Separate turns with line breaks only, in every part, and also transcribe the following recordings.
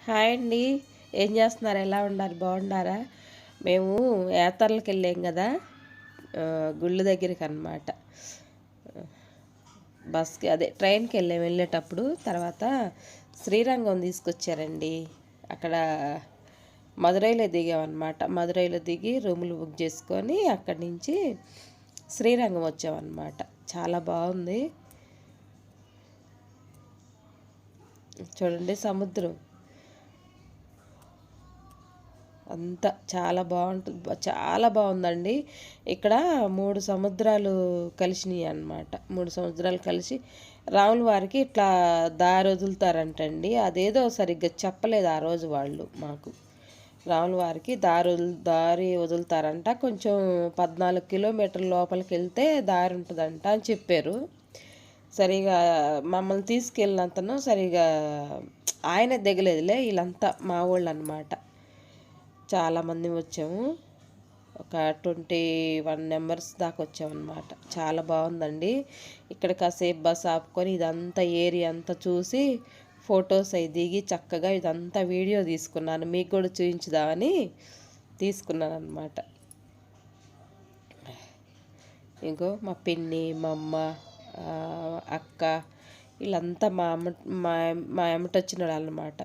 Hi అండి, ఏం చేస్తున్నారు? ఎలా ఉన్నారు? బాగున్నారా? మేము యాత్రలకు వెళ్ళాం కదా, గుళ్ళు దగ్గరికి అన్నమాట. బస్కి అదే ట్రైన్కి వెళ్ళేటప్పుడు తర్వాత శ్రీరంగం తీసుకొచ్చారండి. అక్కడ మదురైలో దిగామన్నమాట. మదురైలో దిగి రూములు బుక్ చేసుకొని అక్కడి నుంచి శ్రీరంగం వచ్చామన్నమాట. చాలా బాగుంది చూడండి, సముద్రం అంతా చాలా బాగుంటుంది, చాలా బాగుందండి. ఇక్కడ 3 సముద్రాలు కలిసినాయి అన్నమాట. 3 సముద్రాలు కలిసి రాముల వారికి ఇట్లా దారి వదులుతారంటండి. అదేదో సరిగ్గా చెప్పలేదు ఆ రోజు వాళ్ళు మాకు. రాముల వారికి దారి వదులుతారంట. కొంచెం 14 కిలోమీటర్ల లోపలికి వెళ్తే దారి ఉంటుందంట అని చెప్పారు. సరిగా మమ్మల్ని తీసుకెళ్ళినంతను సరిగా ఆయన దిగలేదులే, వీళ్ళంతా మా వాళ్ళు అన్నమాట. చాలామంది వచ్చాము, ఒక 21 మెంబర్స్ దాకా వచ్చామన్నమాట. చాలా బాగుందండి. ఇక్కడ కాసేపు బస్ ఆపుకొని ఇదంతా ఏరియా అంతా చూసి ఫొటోస్ అవి దిగి చక్కగా ఇదంతా వీడియో తీసుకున్నాను. మీకు కూడా చూపించుదామని తీసుకున్నాను అన్నమాట. ఇంకో మా పిన్ని, మా అమ్మ, అక్క వీళ్ళంతా మా అమ్మట వచ్చిన వాళ్ళు అన్నమాట.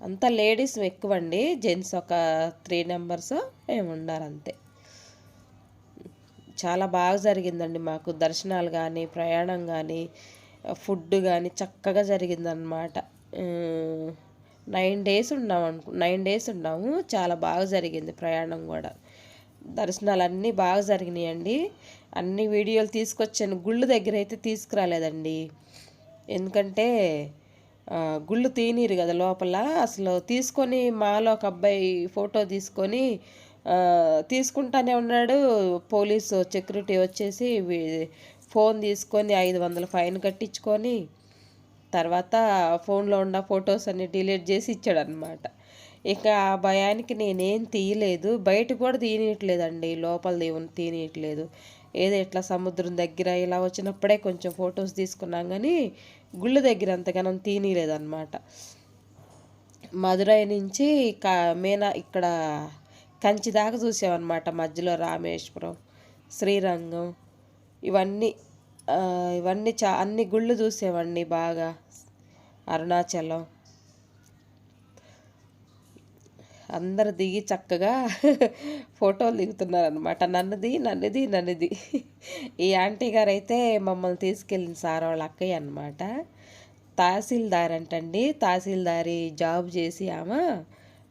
అంతా లేడీస్ ఎక్కువ అండి, జెంట్స్ ఒక 3 మెంబర్స్ మేము ఉన్నారు అంతే. చాలా బాగా జరిగిందండి మాకు దర్శనాలు కానీ, ప్రయాణం కానీ, ఫుడ్ కానీ చక్కగా జరిగిందనమాట. 9 డేస్ ఉన్నాము 9 డేస్ ఉన్నాము. చాలా బాగా జరిగింది ప్రయాణం కూడా. దర్శనాలు అన్నీ బాగా జరిగినాయండి. అన్ని వీడియోలు తీసుకొచ్చాను. గుళ్ళు దగ్గర అయితే తీసుకురాలేదండి, ఎందుకంటే గుళ్ళు తీనీరు కదా లోపల. అసలు తీసుకొని మాలో ఒక అబ్బాయి ఫోటో తీసుకొని తీసుకుంటానే ఉన్నాడు. పోలీసు సెక్యూరిటీ వచ్చేసి ఫోన్ తీసుకొని 500 ఫైన్ కట్టించుకొని తర్వాత ఫోన్లో ఉన్న ఫొటోస్ అన్ని డిలీట్ చేసి ఇచ్చాడు అనమాట. ఇక ఆ భయానికి నేనేం తీయలేదు, బయట కూడా తీయట్లేదండి, లోపల దేవుని తీయట్లేదు. ఏదో ఇట్లా సముద్రం దగ్గర ఇలా వచ్చినప్పుడే కొంచెం ఫొటోస్ తీసుకున్నాం, కానీ గుళ్ళు దగ్గర అంతగానం తీయలేదన్నమాట. మదురై నుంచి ఇక్కడ కంచి దాకా చూసామన్నమాట. మధ్యలో రామేశ్వరం, శ్రీరంగం ఇవన్నీ అన్ని గుళ్ళు చూసామండి బాగా. అరుణాచలం అందరు దిగి చక్కగా ఫోటోలు దిగుతున్నారనమాట. నన్నది ఈ ఆంటీ గారు అయితే మమ్మల్ని తీసుకెళ్ళిన సార్ వాళ్ళ అక్కయ్య అనమాట. తహసీల్దార్ అంటండి, తహసీల్దారి జాబ్ చేసి ఆమె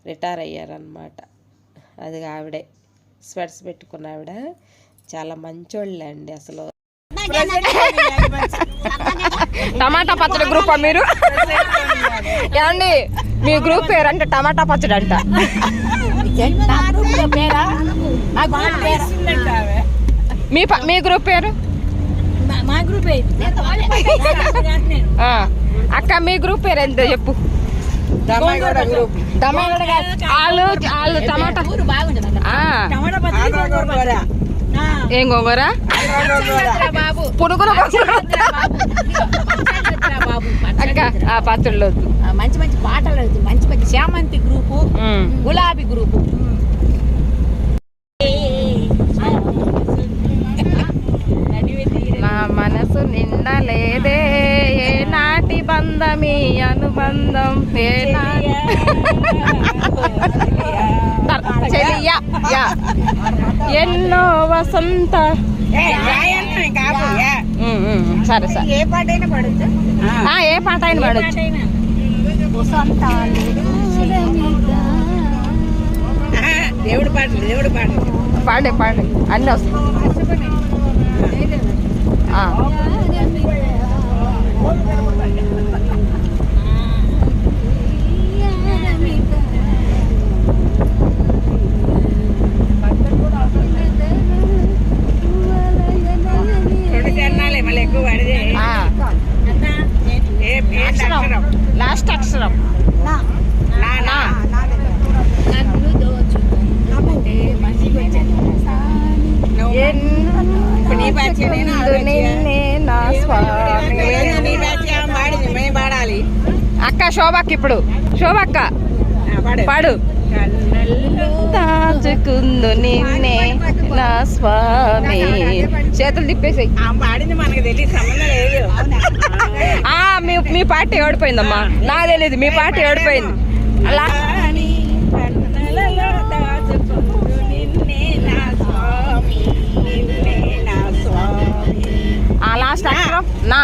రిటైర్ అయ్యారనమాట. అది ఆవిడే, స్వెట్స్ పెట్టుకున్న ఆవిడ. చాలా మంచోళ్ళే అండి అసలు.
టమాటా పచ్చడి గ్రూపా మీరు? ఏమండి మీ గ్రూప్ పేరు అంటే టమాటా పచ్చడి అంట. మీ గ్రూప్ పేరు? అక్క మీ గ్రూప్ పేరు ఎంత చెప్పు? వాళ్ళు టమాటా ఏం గోంగూర పునుగులు అక్క పచ్చళ్ళు
మంచి మంచి పాటలు, మంచి మంచి శామంతి గ్రూపు, గులాబీ గ్రూపు.
నా మనసు నిండా లేదే ఏ నాటి బంధమీ అనుబంధం ఎన్నో వసంత. సరే సరే,
ఏ పాట అయినా పాడొచ్చు.
ఏ పాట అయినా పాడొచ్చు.
దేవుడు పాడు
పాడే అన్నీ వస్తాయి. లాస్ట్ అక్షరం అక్క శోభకి ఇప్పుడు శోభక్క పాడు. దాచుకుందు నిన్నే నా స్వామి. చేతులు తిప్పేసాయి. మీ పార్టీ ఓడిపోయిందమ్మా. నాకు తెలియదు, మీ పార్టీ ఓడిపోయింది. అలా లాస్ట్ అక్షరం నా.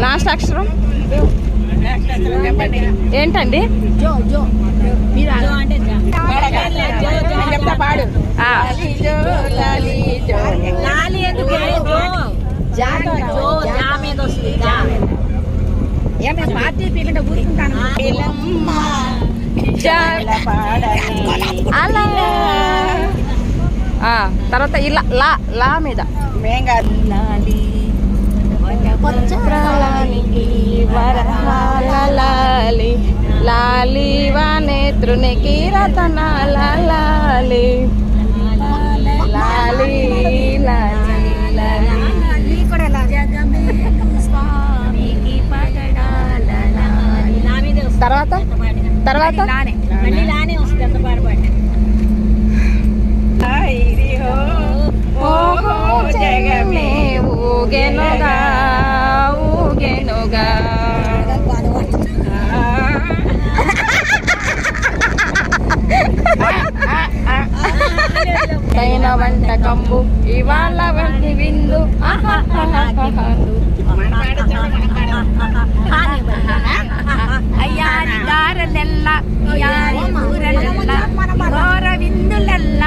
లాస్ట్ అక్షరం ఏంటండి?
పాడు. పార్టీ పీకంటే కూర్చుంటాను.
తర్వాత ఇలా లా లా మీద లాలి లాలి వానేత్రుని కీరతన లాలి లాలి తర్వాత తర్వాత జగమే ఊగెనుగా ఊగెనుగా. తైన వంట కంబు ఇవాళ వంటి విందు.
అయ్యారి గారెల్ల అయ్యారి కూరలెల్ల ఘోర విందులెల్ల.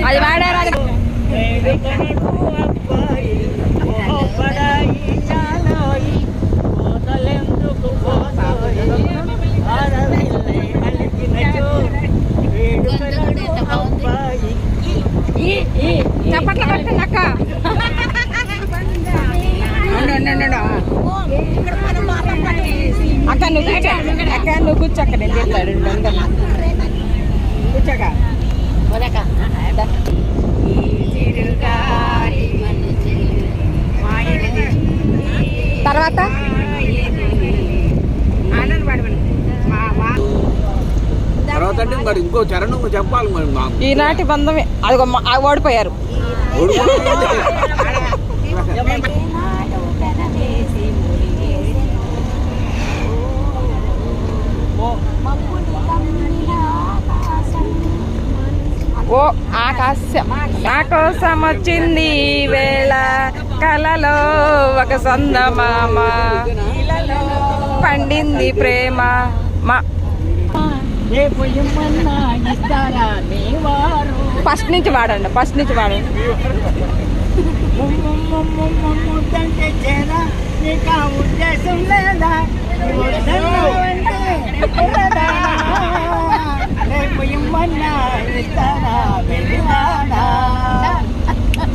అది వాడారా? చప్పట్లు కొట్టండి అక్క. అక్క నువ్వు కూర్చో. అక్క నువ్వు కూర్చోక్క. నేను చెప్తాడు కూర్చోక. తర్వాత
తర్వాత అంటే మరి ఇంకో చరణం చెప్పాలి మరి మాకు.
ఈనాటి బంధమే అది ఓడిపోయారు. ఓ ఆకాశం నా కోసం వచ్చింది వేళ కలలో ఒక సందమామ పండింది ప్రేమ మా. ఫస్ట్ నుంచి వాడండి, ఫస్ట్ నుంచి వాడండి.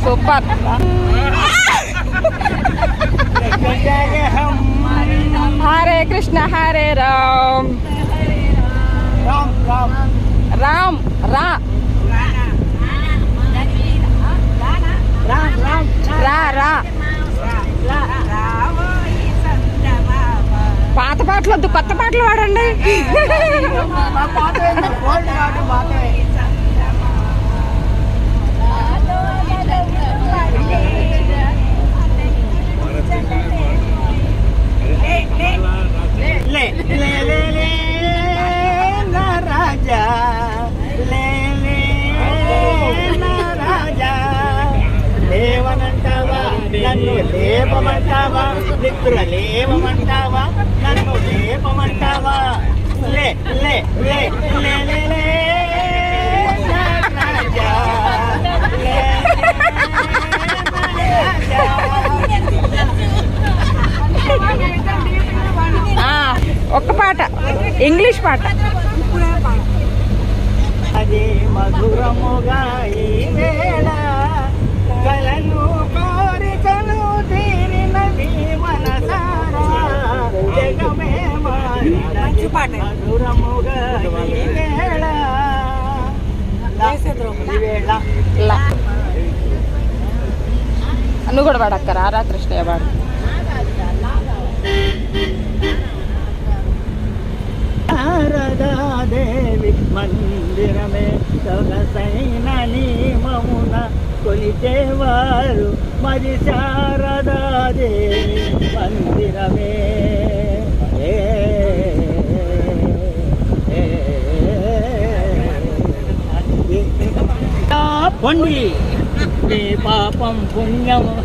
సూపర్. హరే కృష్ణ హరే రామ్ రామ్ రా రా రా. పాత పాటలు వద్దు, కొత్త పాటలు వాడండి.
నన్ను లేపమంటావా, నిద్ర లేవమంటావా, నన్ను లేపమంటావా, లే లే లే లే లే లే రాజా, లే
ఒక్క పాట ఇంగ్లీష్ పాట.
అదే మధురముగా ఈ వేళ మధురముగా ఈ వేళ, ఈ వేళ.
లా. నువ్వు కూడా పాడక్క రారా కృష్ణయ్య పాడు.
శారదాదేవి మందిరమే సొగసైన నియమమున కొలిచేవారు మరి శారదాదేవి మందిరమే. ఏ, ఏ, ఏ, ఆ పొండి మీ పాపం పుణ్యము